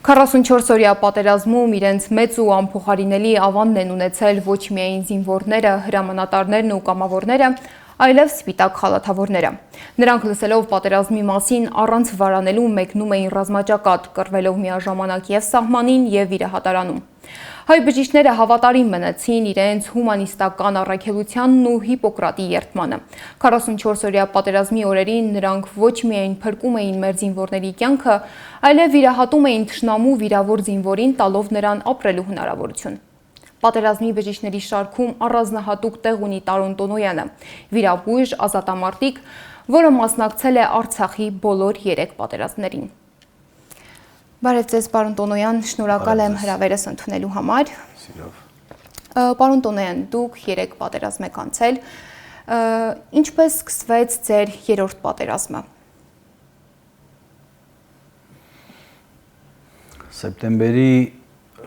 44-օրյա պատերազմում իրենց մեծ ու անփոխարինելի ավանդն են ունեցել ոչ միայն զինվորները, հրամանատարներն ու կամավորները, այլև սպիտակ խալաթավորները։ Նրանք լսելով պատերազմի մասին առանց վարանելու մեկնում էին ռազմաճակատ, կռվելով միաժամանակ և սահմանին և վիրահատարանում։ Հայ բժիշկները հավատարիմ մնացին իրենց հումանիստական առաքելությանն ու Հիպոկրատի երդմանը։ 44-օրյա պատերազմի օրերին նրանք ոչ միայն փրկում էին մեր զինվորների կյանքը, այլև վիրահատում էին թշնամու վիրավոր զինվորին, տալով նրան ապրելու հնարավորություն։ Պատերազմի բժիշկների շարքում առանձնահատուկ տեղ ունի Տարոն Տոնոյանը, վիրաբույժ, ազատամարտիկ, որը մասնակցել է Արցախի բոլոր 3 պատերազմներին։ Բարև ձեզ, պարոն Տոնոյան, շնորհակալ եմ հրավերս ընդունելու համար։ Պարոն Տոնոյան, դուք 3 պատերազմ եք անցել։ Ինչպես սկսվեց ձեր 3-րդ պատերազմը։ Սեպտեմբերի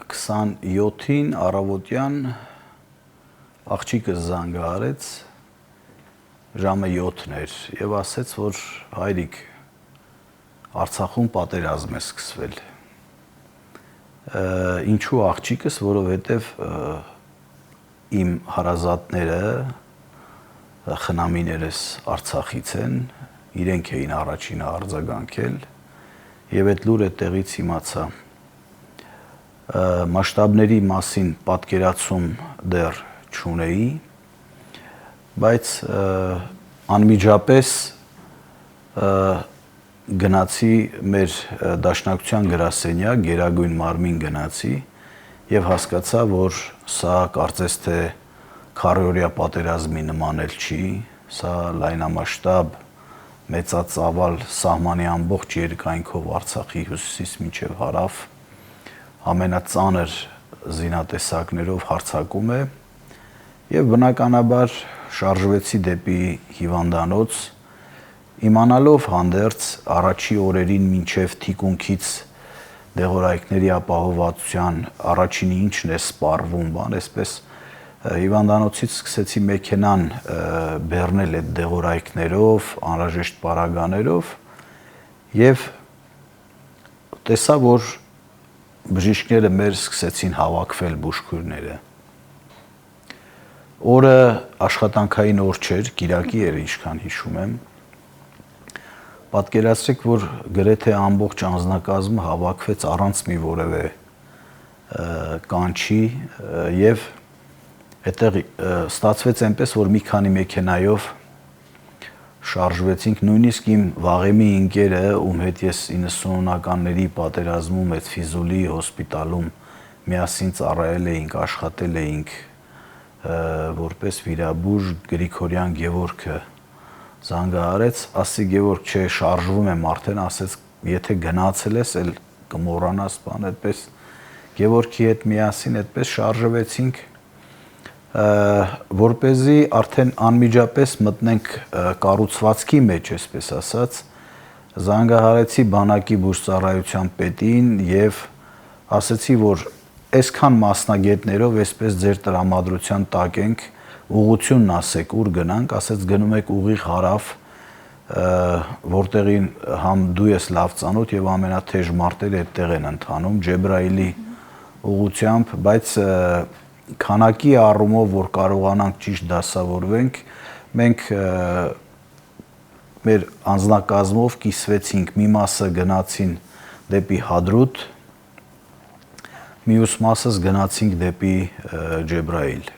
27-ին առավոտյան աղջիկս զանգահարեց, ժամը 7-ն էր եւ ասեց, որ հայրիկ Արցախում պատերազմ է սկսվել։ Ինչու աղջիկս, որովհետև իմ հարազատները, խնամիներս Արցախից են, իրենք էին առաջինը արձագանքել եւ այդ լուրը տեղից իմացա։ Մասշտաբների մասին պատկերացում դեռ չունեի, բայց անմիջապես գնացի մեր դաշնակցության գրասենյակ, Գերագույն մարմին գնացի եւ հասկացա, որ սա կարծես թե քառորյա պատերազմի նման էլ չի, սա լայնամասշտաբ մեծածավալ սահմանի ամբողջ երկայնքով Արցախի հյուսիսից մինչև հարավ ամենածանր զինատեսակներով հարձակում է եւ բնականաբար շարժվեցի դեպի հիվանդանոց, իմանալով հանդերձ առաջի օրերին մինչև թիկունքից դեղորայքների ապահովվածության առաջինը ինչն է սպառվում, բան, այսպես հիվանդանոցից սկսեցի մեքենան բեռնել այդ դեղորայքներով, անհրաժեշտ պարագաներով եւ տեսա, որ բժիշկները մեր սկսեցին հավաքվել բուժքույրները։ Օրը աշխատանքային օր չէր, կիրակի էր, ինչքան հիշում եմ։ Պատկերացրեք, որ գրեթե ամբողջ անձնակազմը հավաքվեց առանց մի որևէ կանչի եւ այդտեղ ստացվեց այնպես, որ մի քանի մեքենայով շարժվեցինք, նույնիսկ իմ վաղեմի ընկերը, ում հետ ես 90-ականների պատերազմում այդ Ֆիզուլի հոսպիտալում միասին ծառայել էինք, աշխատել էինք որպես վիրաբույժ, Գրիգորյան Գևորգը զանգահարեց, ասի Գևորգ, չէ, շարժվում եմ արդեն, ասեց, եթե գնացել ես, էլ կմոռանաս, բան, այդպես Գևորգի հետ միասին այդպես շարժվեցինք, որպեսզի արդեն անմիջապես մտնենք կառուցվածքի մեջ, այսպես ասած, զանգահարեցի բանակի բուժծառայության պետին եւ ասեցի, որ այսքան մասնագետներով այսպես ձեր տրամադրության տակ ենք, ուղղությունն ասեք, ուր գնանք, ասեց գնում եք ուղիղ հարավ, որտեղին համ դու ես լավ ծանոթ եւ ամենաթեժ մարտերը այդտեղ են ընթանում, Ջեբրայիլի ուղղությամբ, բայց քանակի առումով, որ կարողանանք ճիշտ դասավորվենք, մենք մեր անձնակազմով կիսվեցինք, մի մասը գնացին դեպի Հադրութ, մյուս մասս գնացինք դեպի Ջեբրայիլ։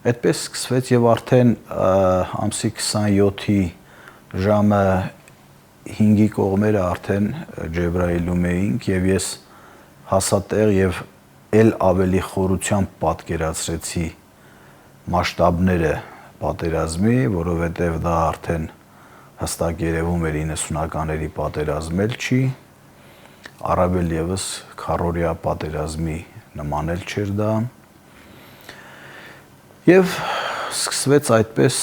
Այդպես սկսվեց եւ արդեն ամսի 27-ի ժամը 5-ի կողմերը արդեն Ջեբրայիլում էինք եւ ես հասա տեղ եւ էլ ավելի խորությամբ պատկերացրեցի մասշտաբները պատերազմի, որովհետեւ դա արդեն հստակ երևում էր 90-ականների պատերազմ էլ չի, առավել եւս քառորյա պատերազմի նման էլ չէր դա։ Եվ սկսվեց այդպես,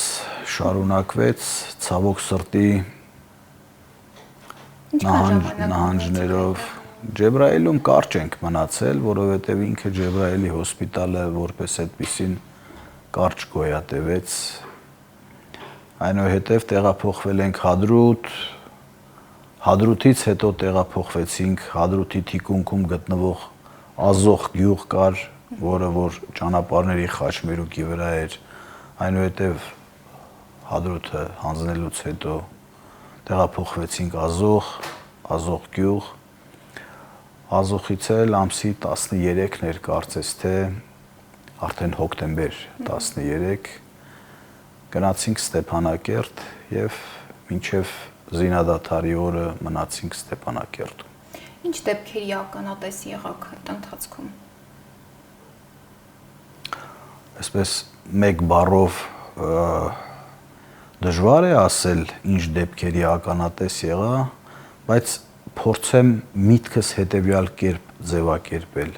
շարունակվեց ցավոք սրտի նահանջներով։ Ջեբրայիլում կարճ ենք մնացել, որովհետև ինքը Ջեբրայիլի հոսպիտալը որպես այդպիսին կարճ գոյատևեց։ Այնուհետև տեղափոխվել ենք Հադրութ, Հադրութից հետո տեղափոխվեցինք, Հադրութի թիկունքում գտնվող Ազոխ գյուղ կար, որը որ ճանապարհների խաչմերուկի վրա էր, այնուհետև Հադրութը հանձնելուց հետո տեղափոխվեցինք Ազոխ գյուղ, Ազոխից էլ ամսի 13-ն էր կարծես թե արդեն հոկտեմբեր 13 գնացինք Ստեփանակերտ եւ մինչեւ զինադադարի օրը մնացինք Ստեփանակերտում։ Ինչ դեպքերի ականատես եղաք այդ ընթացքում։ Այսպես մեկ բառով դժվար է ասել ինչ դեպքերի ականատես եղա, բայց փորձեմ միտքս հետեւյալ կերպ ձևակերպել։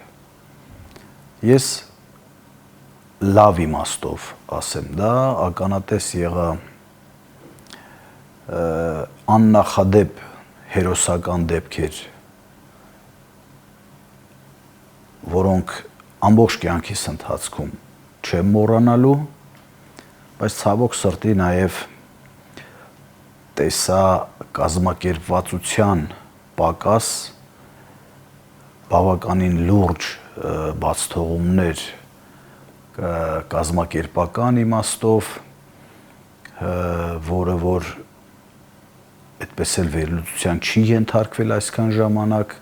Ես լավ իմաստով ասեմ, դա ականատես եղա աննախադեպ հերոսական դեպքեր, որոնք ամբողջ կյանքիս ընթացքում չեմ մոռանալու, բայց ցավոք սրտի նաև տեսա կազմակերպվածության պակաս, բավականին լուրջ բացթողումներ կազմակերպական իմաստով, որը որ այդպես էլ վերլուծության չի ենթարկվել այսքան ժամանակ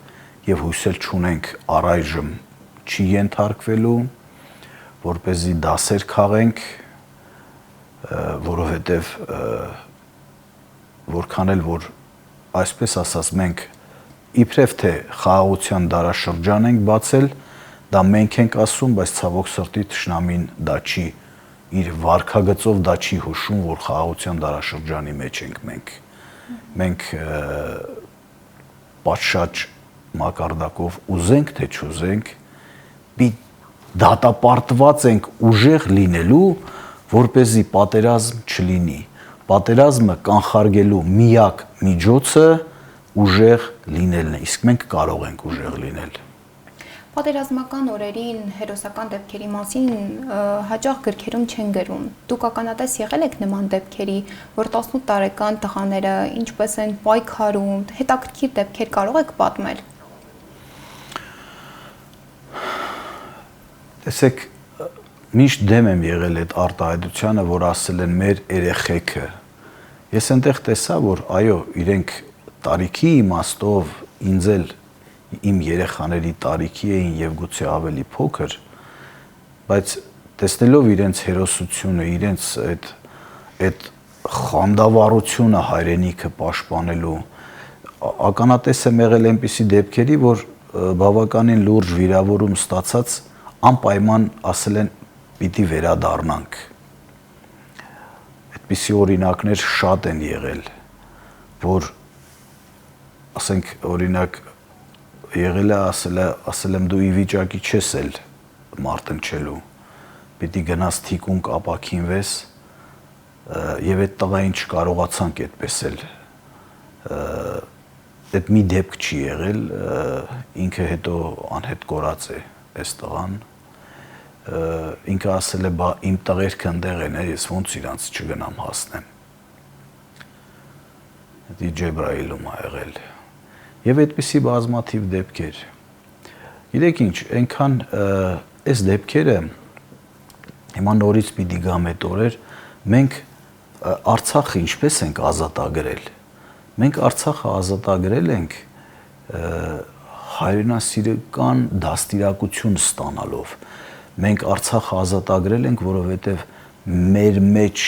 եւ հույսել չունենք առայժմ չի ենթարկվելու, որպեսզի դասեր քաղենք, որովհետեւ որքան էլ որ այսպես ասած մենք իբրև թե խաղաղության դարաշրջան ենք բացել, դա մենք ենք ասում, բայց ցավոք սրտի թշնամին դա չի իր վարքագծով դա չի հուշում, որ խաղաղության դարաշրջանի մեջ ենք մենք։ Մենք պատշաճ մակարդակով ուզենք թե չուզենք, դատապարտված ենք ուժեղ լինելու, որպեսզի պատերազմ չլինի։ Պատերազմը կանխարգելու միակ միջոցը ուժեղ լինելն է, իսկ մենք կարող ենք ուժեղ լինել։ Պատերազմական օրերին հերոսական դեպքերի մասին հաճախ գրքերում չեն գրում։ Դուք ականատես եղել եք նման դեպքերի, որ 18 տարեկան տղաները ինչպես են պայքարում, հետաքրքիր դեպքեր կարող եք պատմել։ Տեսեք, միշտ դեմ եմ եղել այդ արտահայտությանը, որ ասել են մեր երեխեքը։ Ես այնտեղ տեսա, որ այո, իրենք տարիքի իմաստով ինձ էլ իմ երեխաների տարիքի էին եւ գուցե ավելի փոքր, բայց տեսնելով իրենց հերոսությունը, իրենց այդ խանդավառությունը հայրենիքը պաշտպանելու, ականատես եմ եղել այնպիսի դեպքերի, որ բավականին լուրջ վիրավորում ստացած անպայման ասել են պիտի վերադառնանք։ Այդպիսի օրինակներ շատ են եղել, որ ասենք օրինակ եղել է ասել եմ դու ի վիճակի չես էլ մարտնչելու, պիտի գնաս թիկունք ապաքինվես եւ այդ տղային չկարողացանք այդպես էլ այդ մի դեպք չի եղել, ինքը հետո անհետ կորած է այս տղան, ինքը ասել է բա իմ տղերքը ընդեղ են, ես ոնց իրանց չգնամ հասնեմ։ Դա Ջեբրայիլում ա եղել։ Եվ այդպիսի բազմաթիվ դեպքեր։ Գիտեք ինչ, այնքան այս դեպքերը հիմա նորից պիտի գամ այդ օրեր, մենք Արցախը ինչպես ենք ազատագրել։ Մենք Արցախը ազատագրել ենք հայրենասիրական դաստիարակություն ստանալով։ Մենք Արցախը ազատագրել ենք, որովհետև մեր մեջ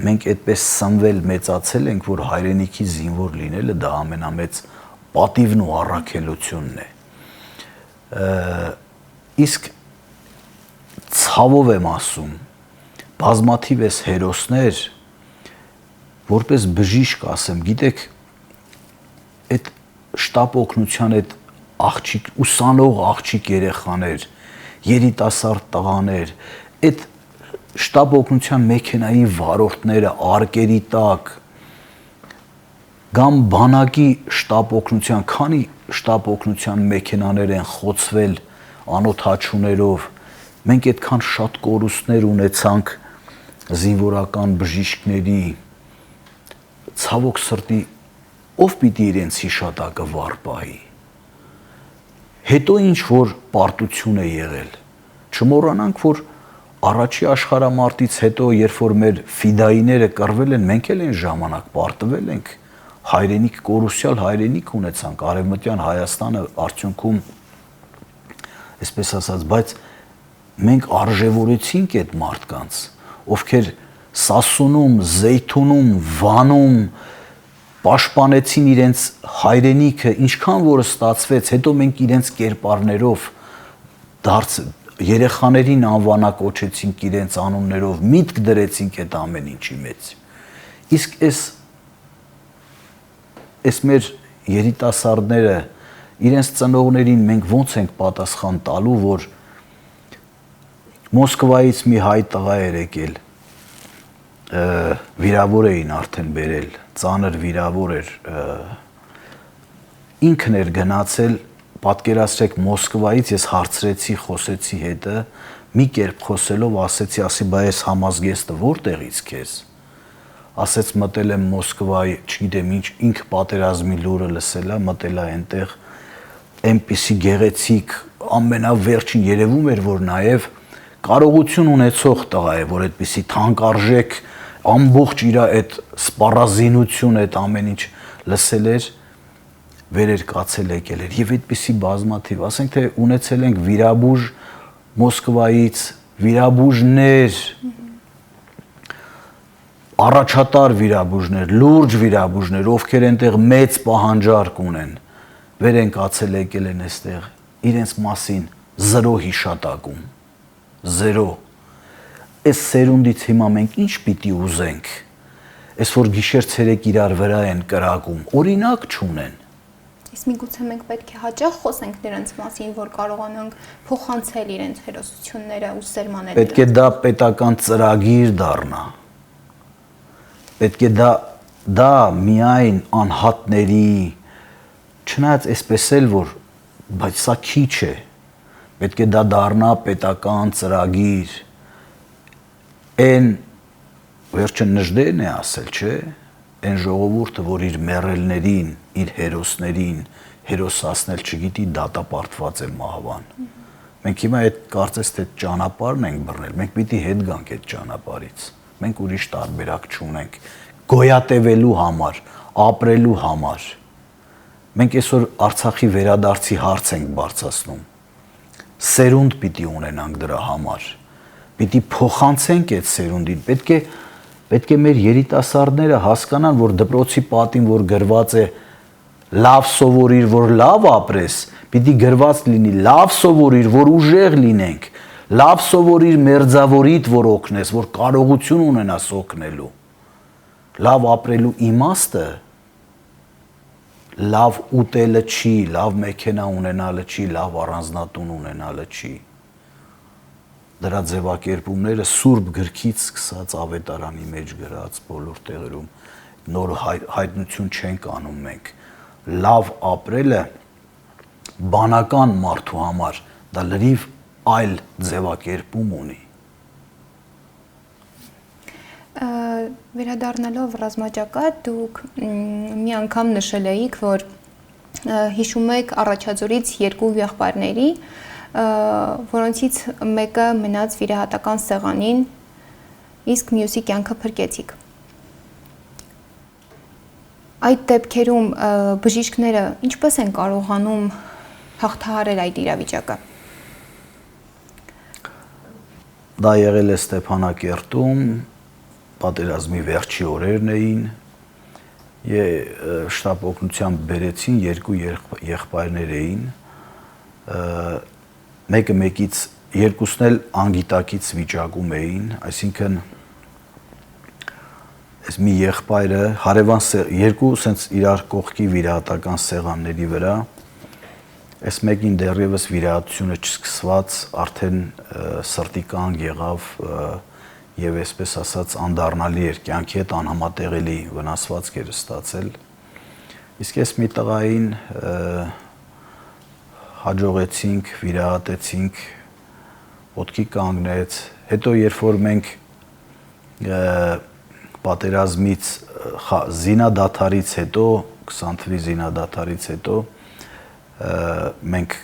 մենք այդպես սնվել մեծացել ենք, որ հայրենիքի զինվոր լինելը դա ամենամեծ պատիվն ու առաքելությունն է։ Իսկ ցավով եմ ասում, բազմաթիվ էս հերոսներ, որպես բժիշկ ասեմ, գիտեք, այդ շտապ օգնության այդ աղջիկ, ուսանող աղջիկ երեխաներ, երիտասարդ տղաներ, այդ շտապ օգնության մեքենայի վարորդները արկերի տակ, կամ բանակի շտապ օգնության, քանի շտապ օգնության մեքենաներ են խոցվել անօթաչուներով, մենք այդքան շատ կորուստներ ունեցանք զինվորական բժիշկների, ցավոք սրտի ով պիտի իրենց հիշատակը վառ պահի։ Հետո ինչ որ պարտություն է եղել։ Չմոռանանք, որ առաջի աշխարհամարտից հետո, երբ որ մեր ֆիդայիները կռվել են, մենք էլ այն ժամանակ պարտվել ենք, հայրենիք, կորուսյալ հայրենիք ունեցանք, Արևմտյան Հայաստանը արդյունքում, այսպես ասած, բայց մենք արժևորեցինք այդ մարդկանց, ովքեր Սասունում, Զեյթունում, Վանում պաշտպանեցին իրենց հայրենիքը, ինչքան որ ստացվեց, հետո մենք իրենց կերպարներով երեխաներին անվանակոչեցինք իրենց անուններով, միտք դրեցինք այդ ամեն ինչի մեջ։ Իսկ այս մեր երիտասարդները իրենց ծնողներին մենք ոնց ենք պատասխան տալու, որ Մոսկվայից մի հայ տղա էր եկել, վիրավոր էին արդեն բերել, ծանր վիրավոր էր, ինքն էր գնացել, պատկերացրեք Մոսկվայից ես հարցրեցի, խոսեցի հետը, մի կերպ խոսելով ասեցի, ասի, բա ես համազգեստը որտեղից քեզ, ասեց մտել եմ Մոսկվայի, չգիտեմ ինչ, ինքը պատերազմի լուրը լսել է, մտել է այնտեղ, այնպիսի գեղեցիկ, ամենավերջին երևում էր, որ նաև կարողություն ունեցող տղա է, որ այդպիսի թանկարժեք ամբողջ իր այդ սպառազինություն, այդ ամեն ինչ լսել էր, վեր էր կացել եկել էր եւ այդպիսի բազմաթիվ, ասենք թե ունեցել ենք վիրաբույժ Մոսկվայից, վիրաբույժներ, առաջատար վիրաբույժներ, լուրջ վիրաբույժներ, ովքեր այնտեղ մեծ պահանջարկ ունեն, վեր են կացել եկել են այստեղ, իրենց մասին զրո հիշատակում, զերո, այս սերունդից հիմա մենք ինչ պիտի ուզենք, այս որ գիշեր ցերեկ իրար վրա են կրակում, օրինակ չունեն։ Իսկ միգուցե մենք պետք է հաճախ խոսենք նրանց մասին, որ կարողանանք փոխանցել իրենց հերոսությունները ու սերմանել։ Պետք է դա պետական ծրագիր դառնա։ Պետք է դա միայն անհատների, չնայած այսպես էլ որ, բայց սա քիչ է, պետք է դա դառնա պետական ծրագիր, այն վերջը Նժդեհն է ասել, չէ, այն ժողովուրդը, որ իր մեռելներին, իր հերոսներին հերոսացնել չգիտի, դատապարտված է մահվան։ Մենք հիմա այդ կարծես թե ճանապարհն ենք բռնել, մենք պիտի հետ գանք այդ ճանապարհից։ Մենք ուրիշ տարբերակ չունենք գոյատևելու համար, ապրելու համար։ Մենք այսօր Արցախի վերադարձի հարց ենք բարձրացնում։ Սերունդ պիտի ունենանք դրա համար։ Պիտի փոխանցենք այդ սերունդին։ Պետք է մեր երիտասարդները հասկանան, որ դպրոցի պատին, որ գրված է լավ սովորիր, որ լավ ապրես, պիտի գրված լինի լավ սովորիր, որ ուժեղ լինենք, լավ սովորիր մերձավորիդ, որ օգնես, որ կարողություն ունենաս օգնելու։ Լավ ապրելու իմաստը լավ ուտելը չի, լավ մեքենա ունենալը չի, լավ առանձնատուն ունենալը չի։ Դրա ձևակերպումները Սուրբ գրքից սկսած ավետարանի մեջ գրած բոլոր տեղերում նոր հայտնություն չենք անում մենք։ Լավ ապրելը բանական մարդու համար դա լրիվ այլ ձևակերպում ունի։ Վերադառնալով ռազմաճակատ, դուք մի անգամ նշել էիք, որ հիշում եք Առաջաձորից երկու եղբայրների, որոնցից մեկը մնաց վիրահատական սեղանին, իսկ մյուսի կյանքը փրկեցիք։ Այդ դեպքերում բժիշկները ինչպես են կարողանում հաղթահարել այդ իրավիճակը։ Դա եղել է Ստեփանակերտում, պատերազմի վերջի օրերն էին, շտապ օգնությամբ բերեցին, երկու եղբայրներ էին, մեկը մեկից, երկուսն էլ անգիտակից վիճակում էին, այսինքն այս մի եղբայրը հարևան երկու սենց իրար կողքի վիրահատական սեղանների վրա, այս մեկին դեռևս վիրահատությունը չսկսված, արդեն սրտի կանգ եղավ եւ այսպես ասած անդառնալի էր, կյանքի հետ անհամատեղելի վնասվածքեր ստացել։ Իսկ այս մի տղային հաջողեցինք, վիրահատեցինք, ոտքի կանգնեց, հետո երբ որ մենք պատերազմից զինադադարից հետո 20 թվականի զինադադարից հետո մենք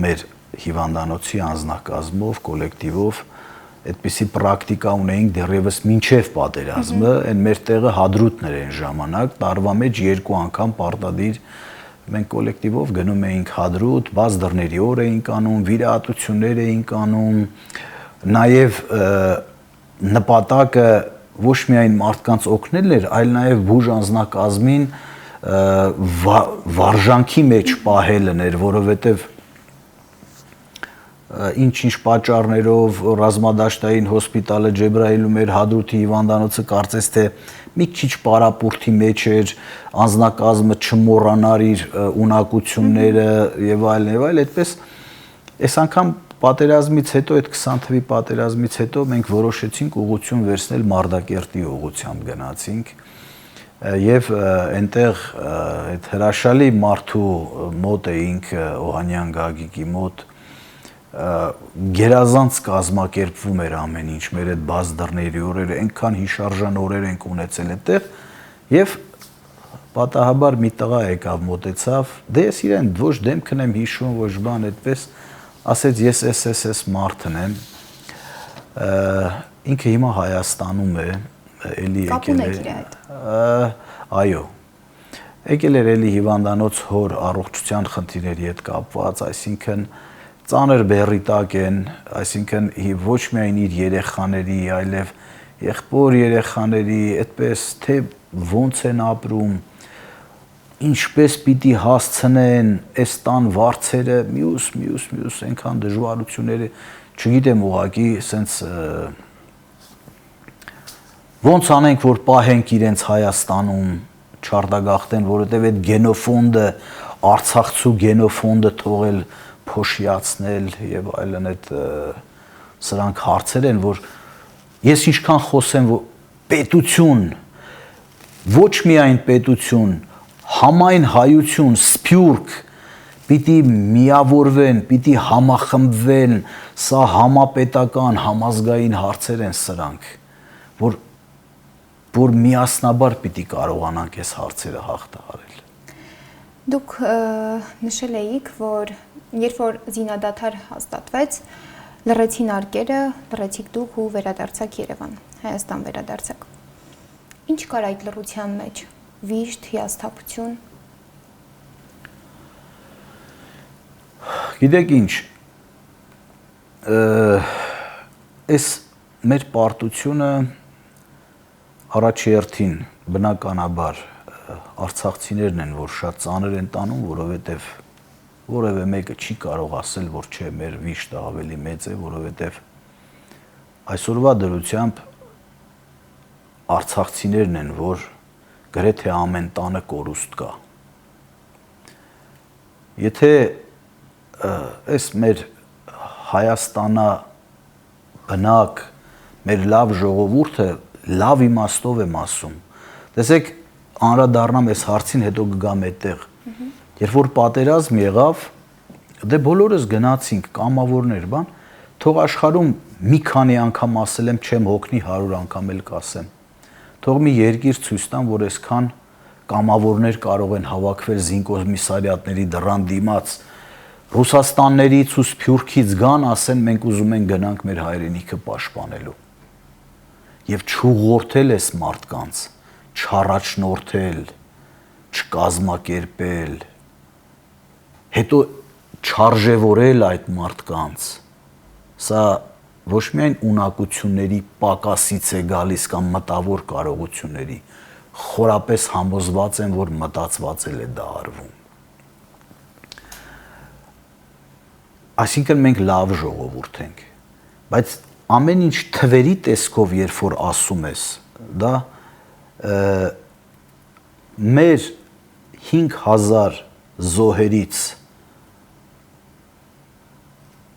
մեր հիվանդանոցի անձնակազմով, կոլեկտիվով այդպիսի պրակտիկա ունեինք դեռևս մինչև պատերազմը, այն մեր տեղը հադրութներ են ժամանակ, տարվա մեջ 2 անգամ պարտադիր մենք կոլեկտիվով գնում էինք հադրութ, բաց դռների օր էինք անում, վիրահատություններ էինք անում, նաև նպատակը ոչ միայն մարդկանց օգնելն էր, այլ նաև բուժ անձնակազմին վարժանքի մեջ պահելն էր, որովհետև ինչ-ինչ պատճառներով ռազմադաշտային հոսպիտալը Ջեբրայիլում էր, հադրութի հիվանդանոցը կարծես թե մի քիչ պարապուրդի մեջ էր, անձնակազմը չմոռանար իր ունակությունները եւ այլն, այդպես այս անգամ պատերազմից հետո, այդ 20 թվականի պատերազմից հետո մենք որոշեցինք ուղղություն վերցնել Մարտակերտի ուղղությամբ գնացինք եւ այնտեղ այդ հրաշալի մարդու մոտ էինք Օհանյան Գագիկի մոտ գերազանց կազմակերպվում էր ամեն ինչ, մեր այդ բաց դռների օրերը, այնքան հիշարժան օրեր ենք ունեցել այդտեղ եւ պատահաբար մի տղա եկավ մոտեցավ, դե ես իրեն ոչ դեմքն եմ հիշում, ոչ բան այդպես, ասեց ես SSS մարդն եմ, ինքը հիմա Հայաստանում է, էլի եկել է, այո, եկել էր էլի հիվանդանոց հոր առողջության խնդիրների հետ կապված, այսինքն ծանր բեռի տակ են, այսինքն ոչ միայն իր երեխաների, այլև եղբոր երեխաների, այդպես թե ոնց են ապրում, ինչպես պիտի հասցնեն այս տան վարձերը, մյուս այնքան դժվարությունները, չգիտեմ ուղղակի, սենց ոնց անենք, որ պահենք իրենց Հայաստանում, չարտագաղթեն, որովհետև այդ գենոֆոնդը, Արցախցու գենոֆոնդը թողել փոշիացնել եւ այլն այդ սրանք հարցեր են, որ ես ինչքան խոսեմ, որ պետություն, ոչ միայն պետություն, համայն հայություն, սփյուռք պիտի միավորվեն, պիտի համախմբվեն, սա համապետական, համազգային հարցեր են սրանք, որ միասնաբար պիտի կարողանանք այս հարցերը հաղթահարել։ Դուք նշել էիք, որ երբ որ զինադադար հաստատվեց, լռեցին արկերը, լռեցիք դուք ու վերադարձաք Երևան, Հայաստան վերադարձաք։ Ինչ կար այդ լռության մեջ, վիշտ, հիասթափություն։ Գիտեք ինչ, այս մեր պարտությունը առաջերտին բնականաբար արցախցիներն են, որ շատ ծանր են տանում, որովհետև որևէ մեկը չի կարող ասել, որ չէ, մեր վիշտը ավելի մեծ է, որովհետև այսօրվա դրությամբ արցախցիներն են, որ գրեթե ամեն տանը կորուստ կա։ Եթե այս մեր Հայաստանա բնակ, մեր լավ ժողովուրդը լավ իմաստով եմ ասում, տեսեք, անդրադառնամ այս հարցին, հետո կգամ այդտեղ։ Երբ որ պատերազմ եղավ, դե բոլորս գնացինք, կամավորներ, բան, թող աշխարհում մի քանի անգամ ասել եմ, չեմ հոգնի 100 անգամ էլ կասեմ։ Թող մի երկիր ցույց տան, որ այսքան կամավորներ կարող են հավաքվել զինկոմիսարիատների դռան դիմաց, Ռուսաստաններից ու Սփյուռքից գան, ասեն մենք ուզում ենք գնանք մեր հայրենիքը պաշտպանելու։ Եվ չուղղորդել այս մարդկանց, չառաջնորդել, չկազմակերպել, հետո չարժևորել այդ մարդկանց, սա ոչ միայն ունակությունների պակասից է գալիս կամ մտավոր կարողությունների, խորապես համոզված եմ, որ մտածված է դա արվում։ Այսինքն մենք լավ ժողովուրդ ենք, բայց ամեն ինչ թվերի տեսքով երբ որ ասում ես, դա մեր 5000 զոհերից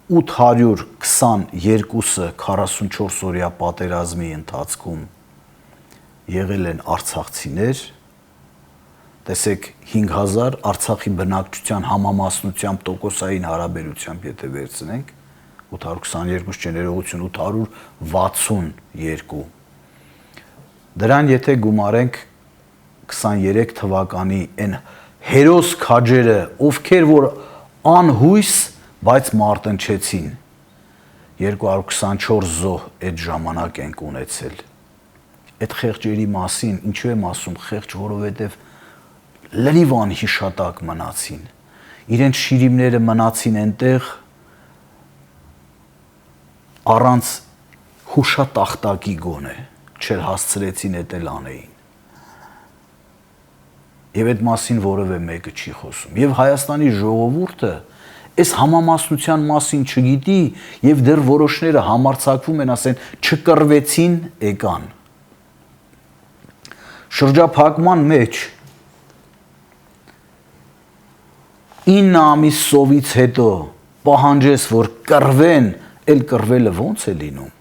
822-ը 44 օրյա պատերազմի ընթացքում եղել են արցախցիներ, տեսեք 5000 Արցախի բնակչության համամասնությամբ տոկոսային հարաբերությամբ եթե վերցնենք 822 չներողություն 862 դրան եթե գումարենք 23 թվականի այն հերոս քաջերը, ովքեր որ անհույս, բայց մարտնչեցին 224 զոհ այդ ժամանակ ենք ունեցել։ Այդ խեղճերի մասին ինչու եմ ասում խեղճ, որովհետև լրիվ անհիշատակ մնացին։ Իրենց շիրիմները մնացին այնտեղ առանց հուշատախտակի գոնե, չեր հասցրեցին էդ էլ անեին։ Եվ այդ մասին որևէ մեկը չի խոսում։ Եվ Հայաստանի ժողովուրդը այս համամասնության մասին չգիտի եւ դեռ որոշները համարձակվում են ասեն չկռվեցին եկան։ Շրջափակման մեջ 9 ամիս սովից հետո պահանջես որ կռվեն, էլ կռվելը ո՞նց է լինում։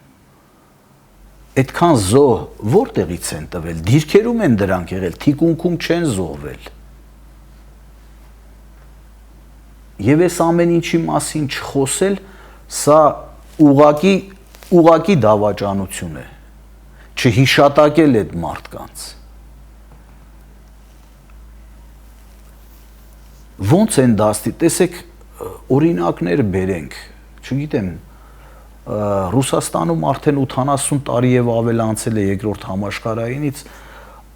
Այդքան զոհ որտեղից են տվել, դիրքերում են դրանք եղել, թիկունքում չեն զոհվել։ Եվ այս ամեն ինչի մասին չխոսել, սա ուղակի դավաճանություն է, չհիշատակել այդ մարդկանց։ Ոնց են դաստի, տեսեք օրինակներ բերենք, չգիտեմ, Ռուսաստանում արդեն 80 տարի եւ ավել անցել է երկրորդ համաշխարհայինից,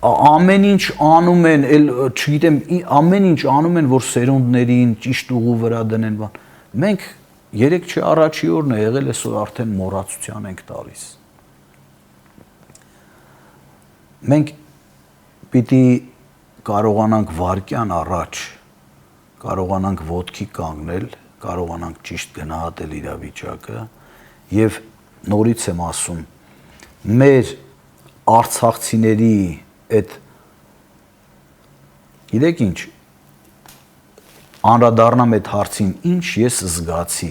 ամեն ինչ անում են, չգիտեմ, ամեն ինչ անում են, որ սերունդներին ճիշտ ուղու վրա դնեն, բան։ Մենք 3 չի առաջի օրն է եղել, այսօր արդեն մոռացության ենք տալիս։ Մենք պիտի կարողանանք վարկյան առաջ, կարողանանք ոտքի կանգնել, կարողանանք ճիշտ գնահատել իրավիճակը եւ նորից եմ ասում, մեր արցախցիների այդ գիտեք ինչ անդրադառնամ այդ հարցին, ինչ ես զգացի։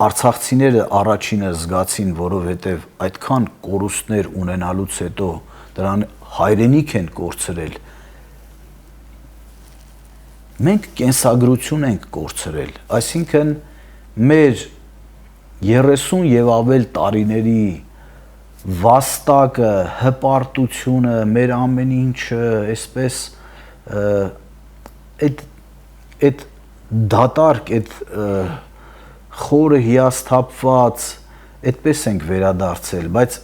Արցախցիները առաջինը զգացին, որովհետև այդքան կորուստներ ունենալուց հետո դրան հայրենիք են կորցրել։ Մենք կենսագրություն ենք կորցրել, այսինքն մեր 30 եւ ավել տարիների վաստակը, հպարտությունը, մեր ամեն ինչը, այսպես այդ դատարկ, այդ խորը հիասթափված, այդպես ենք վերադարձել, բայց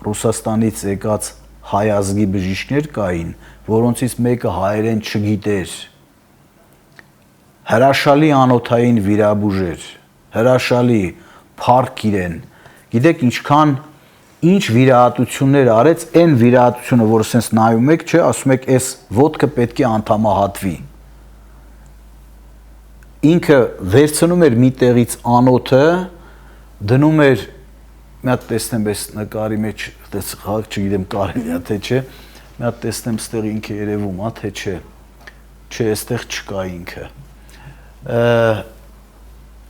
Ռուսաստանից եկած հայ ազգի բժիշկներ կային, որոնցից մեկը հայերեն չգիտեր, հրաշալի անոթային վիրաբույժեր, հրաշալի փառք իրեն, գիտեք ինչքան ինչ վիրահատություններ արեց, այն վիրահատությունը, որ ասենց նայում եք, չէ, ասում եք, այս ոտքը պետք է անդամահատվի։ Ինքը վերցնում էր մի տեղից անոթը, դնում էր, մի հատ տեսնեմ այս նկարի մեջ, չգիտեմ կարելի է թե չէ, մի հատ տեսնեմ ստեղ ինքը երևում է, թե չէ, չէ, այստեղ չկա ինքը։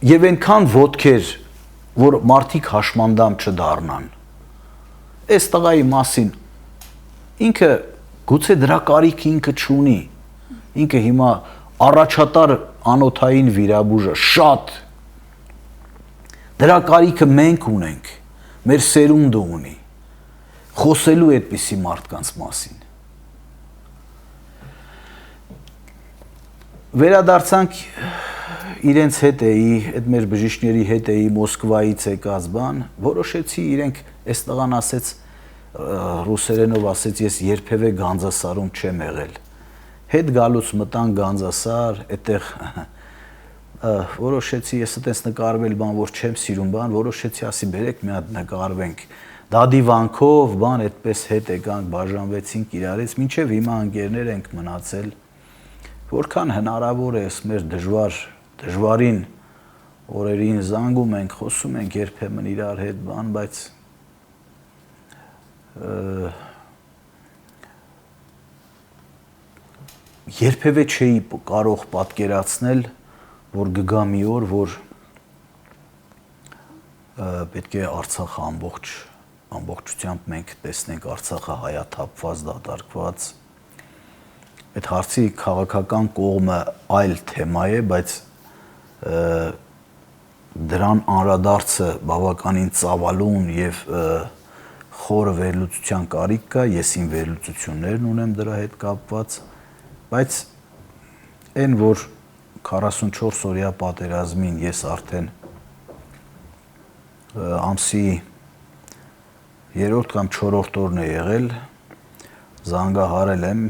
Եվ այնքան ոտքեր, որ մարդիկ հաշմանդամ չդառնան։ Այս տղայի մասին ինքը գուցե դրա կարիքը ինքը չունի։ Ինքը հիմա առաջատար անոթային վիրաբույժը շատ դրա կարիքը մենք ունենք, մեր սերունդը ունի։ Խոսելու այդպիսի մարդկանց մասին։ Վերադարձանք իրենց հետ էի, այդ մեր բժիշկների հետ էի Մոսկվայից եկած բան, որոշեցի իրենք այս տղան ասեց ռուսերենով ասեց ես երբևէ Գանձասարում չեմ եղել։ Հետ գալուց մտան Գանձասար, այդտեղ որոշեցի ես այդպես նկարվել բան, որ չեմ սիրում բան, որոշեցի ասի բերեք մի հատ նկարվենք։ Դադիվանքով բան այդպես հետ եկանք, բաժանվեցինք իրարից, մինչև հիմա ընկերներ ենք մնացել։ Որքան հնարավոր է մեր դժվարին օրերին զանգում ենք, խոսում ենք երբեմն իրար հետ բան, բայց երբևէ չէի կարող պատկերացնել, որ գգա մի օր, որ պետք է Արցախը ամբողջությամբ մենք տեսնենք Արցախը հայաթափված, դատարկված։ Այդ հարցի քաղաքական կողմը այլ թեմա է, բայց դրան անդրադարձը բավականին ծավալուն եւ խորը վերլուծության կարիք կա, ես իմ վերլուծություններն ունեմ դրա հետ կապված, բայց այն որ 44 օրյա պատերազմին ես արդեն ամսի 3-րդ կամ 4-րդ օրն է եղել, զանգահարել եմ,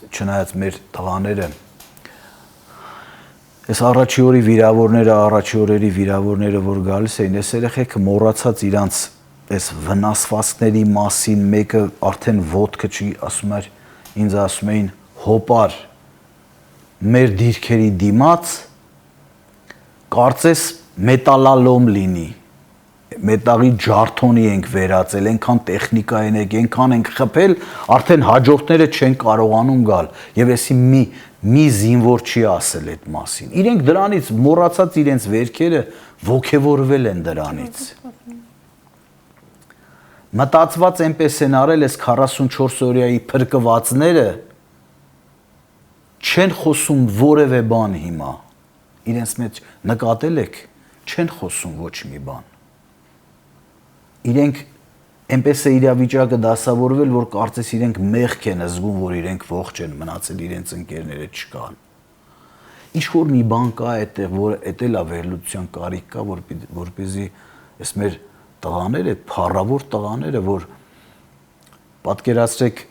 չնայած մեր տղաները այս առաջի օրերի վիրավորները, որ գալիս էին, այս երեխեքը մոռացած իրանց այս վնասվածքների մասին, մեկը արդեն ոտքը չի, ասում էր, ինձ ասում էին հոպար մեր դիրքերի դիմաց, կարծես մետալալոմ լինի, մետաղի ջարդոնի ենք վերածել, այնքան տեխնիկա ենք, այնքան ենք խփել, արդեն հաջորդները չեն կարողանում գալ, եւ էսի մի զինվոր չի ասել այդ մասին։ Իրենք դրանից մոռացած իրենց վերքերը ոգևորվել են դրանից։ Մտածված այնպես են արել այս 44 օրյայի փրկվածները չեն խոսում որևէ բան հիմա։ Իրենց մեջ նկատել եք, չեն խոսում ոչ մի բան։ Իրենք այնպես է իրավիճակը դասավորվել, որ կարծես իրենք մեղք են զգում, որ իրենք ողջ են մնացել, իրենց ընկերները չկան։ Ինչ որ մի բան կա այդտեղ, որ էտել է վերլուծության կարիք կա, որպեսզի այս մեր տղաները, այդ փառավոր տղաները, որ պատկերացրեք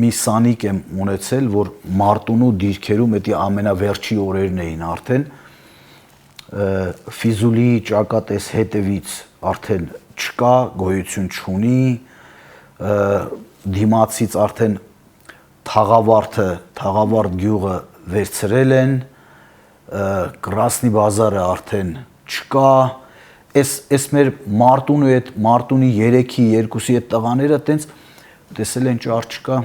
մի սանիկ եմ ունեցել, որ Մարտունու դիրքերում էդի ամենավերջի օրերն էին արդեն Ֆիզուլի ճակատես հետևից արդեն չկա, գոյություն չունի, դիմացից արդեն Թաղավարտ գյուղը վերցրել են, Կրասնի բազարը արդեն չկա, այս մեր Մարտունու այդ Մարտունի 3-ի 2-ի այդ տղաները տենց տեսել են ճար չկա,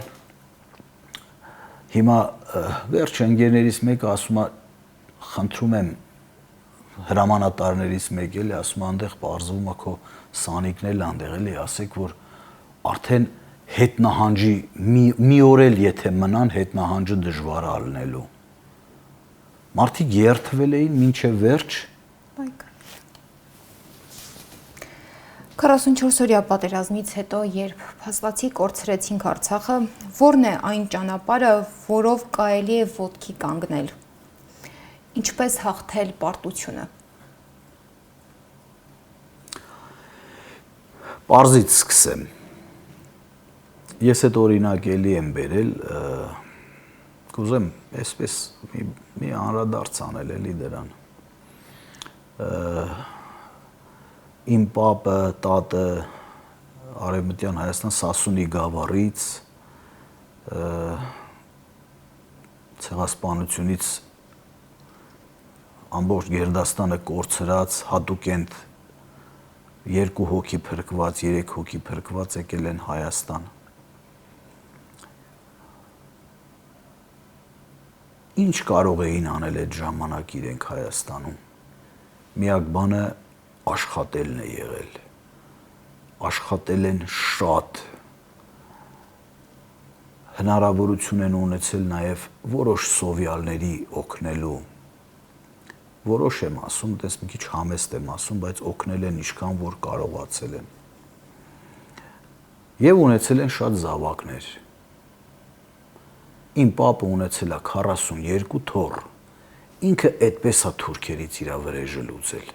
հիմա վերջ ընկերներից մեկը ասում է, խնդրում եմ հրամանատարներից մեկ էլի ասում անդեղ պարզվում է քո սանիկն էլ անդեղ էլի ասեք որ արդեն հետնահանջի մի օր էլ եթե մնան հետնահանջը դժվար է լինելու մարդիկ երթվել էին մինչև վերջ 44 օրյա պատերազմից հետո երբ փաստացի կորցրեցինք Արցախը, որն է այն ճանապարհը, որով կարելի է ոտքի կանգնել։ Ինչպես հաղթել պարտությունը։ Պարզից սկսեմ։ Ես այդ օրինակ էլի եմ բերել, կուզեմ այսպես մի անդրադարձ անել էլի դրան։ Իմ պապը, տատը Արևմտյան Հայաստան Սասունի գավառից ցեղասպանությունից ամբողջ Գերդաստանը կորցրած հատուկենտ 2 հոգի փրկված, 3 հոգի փրկված եկել են Հայաստան։ Ինչ կարող էին անել այդ ժամանակ իրենք Հայաստանում։ Միակ բանը աշխատելն է եղել։ Աշխատել են շատ։ Հնարավորություն են ունեցել նաև որոշ սովյալների օգնելու։ Որոշ եմ ասում, դες մի քիչ համեստ եմ ասում, բայց օգնել են ինչքան որ կարողացել են։ Եվ ունեցել են շատ զավակներ։ Իմ պապը ունեցել է 42 թոռ։ Ինքը այդպես է թուրքերից իր վրեժը լուծել։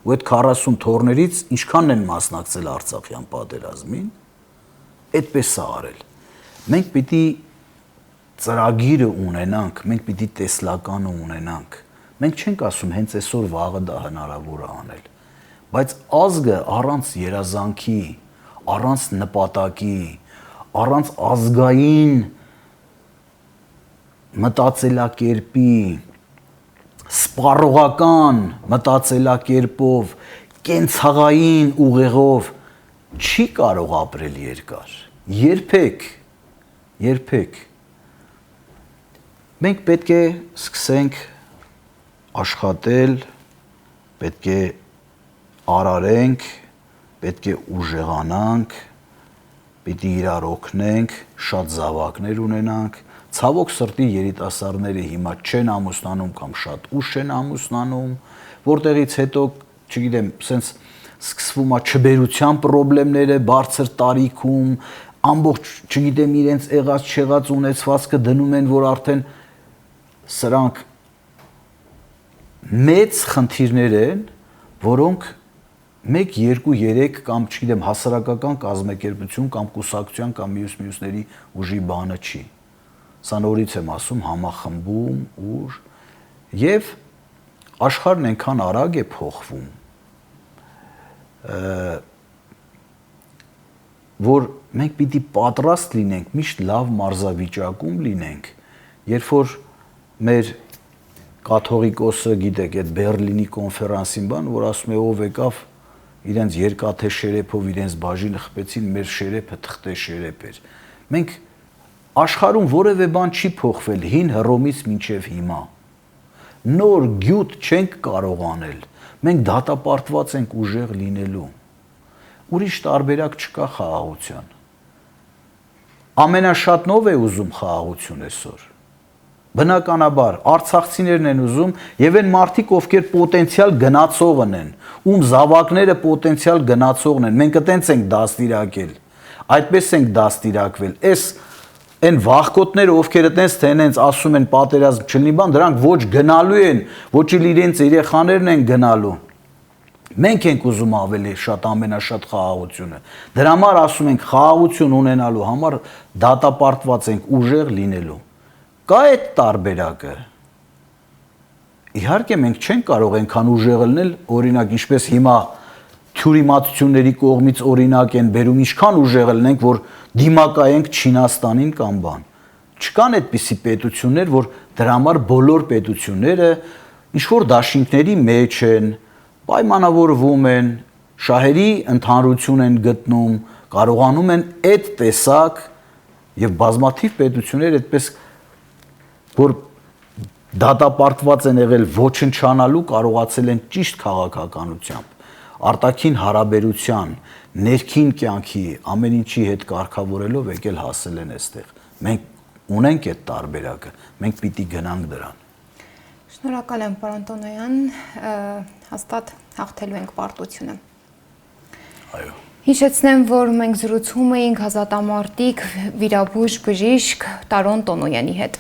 Ու այդ 40 թոռներից ինչքանն են մասնակցել Արցախյան պատերազմին, այդպես է արել։ Մենք պիտի ծրագիրը ունենանք, մենք պիտի տեսլականը ունենանք։ Մենք չենք ասում հենց այսօր վաղը դա հնարավոր է անել, բայց ազգը առանց երազանքի, առանց նպատակի, առանց ազգային մտածելակերպի, սպառողական մտածելակերպով, կենցաղային ուղեղով չի կարող ապրել երկար։ Երբեք։ Մենք պետք է սկսենք աշխատել, պետք է արարենք, պետք է ուժեղանանք, պիտի իրար օգնենք, շատ զավակներ ունենանք։ Ցավոք սրտի երիտասարդները հիմա չեն ամուսնանում կամ շատ ուշ չեն ամուսնանում, որտեղից հետո, չգիտեմ, սենց սկսվում է չբերության խնդիրները բարձր տարիքում, ամբողջ, չգիտեմ, իրենց եղած չեղած ունեցվածքը դնում են, որ արդեն սրանք մեծ խնդիրներ են, որոնք 1, 2, 3 կամ չգիտեմ հասարակական կազմակերպություն կամ կուսակցության կամ մյուսների ուժի բանը չի։ Սա նորից եմ ասում, համախմբում, ուժ եւ աշխարհն այնքան արագ է փոխվում, որ մենք պիտի պատրաստ լինենք, միշտ լավ մարզավիճակում լինենք, երբ որ մեր կաթողիկոսը, գիտեք, այդ Բերլինի կոնֆերանսին բան, որ ասում է ով եկավ իրենց երկաթե շերեփով իրենց բաժինը խփեցին, մեր շերեփը թղթե շերեփ էր։ Մենք աշխարհում որևէ բան չի փոխվել հին Հռոմից մինչև հիմա։ Նոր գյուտ չենք կարող անել։ Մենք դատապարտված ենք ուժեղ լինելու։ Ուրիշ տարբերակ չկա խաղաղության։ Ամենաշատն ով է ուզում խաղաղություն այսօր։ Բնականաբար արցախցիներն են ուզում եւ այն մարդիկ, ովքեր պոտենցիալ գնացողն են, ում զավակները պոտենցիալ գնացողն են, մենք այտենց ենք դաստիարակել, այդպես ենք դաստիարակվել։ Այն վախկոտները, ովքեր այտենց թե այնց ասում են պատերազմ չլինի բան, դրանք ոչ գնալու են, ոչ էլ իրենց երեխաներն են գնալու։ Մենք ենք ուզում ավելի շատ ամենաշատ խաղաղությունը։ Դրա համար ասում ենք խաղաղություն ունենալու համար դատապարտված ենք ուժեղ լինելու։ Կա այդ տարբերակը։ Իհարկե մենք չենք կարող այնքան ուժեղ լինել, օրինակ ինչպես հիմա թյուրիմացությունների կողմից օրինակ են բերում, ինչքան ուժեղ լինենք, որ դիմակայենք Չինաստանին կամ բան։ Չկան այդպիսի պետություններ, որ դրա համար բոլոր պետությունները ինչ որ դաշինքների մեջ են, պայմանավորվում են, շահերի ընդհանրություն են գտնում, կարողանում են այդ տեսակ եւ բազմաթիվ պետություններ այդպես որ դատապարտված են եղել ոչնչանալու կարողացել են ճիշտ քաղաքականությամբ, արտաքին հարաբերության, ներքին կյանքի, ամեն ինչի հետ կարգավորելով եկել հասել են այստեղ։ Մենք ունենք այդ տարբերակը, մենք պիտի գնանք դրան։ Շնորհակալ եմ, պարոն Տոնոյան, հաստատ հաղթելու ենք պարտությունը։ Այո։ Հիշեցնեմ, որ մենք զրուցում էինք ազատամարտիկ վիրաբույժ բժիշկ Տարոն Տոնոյանի հետ։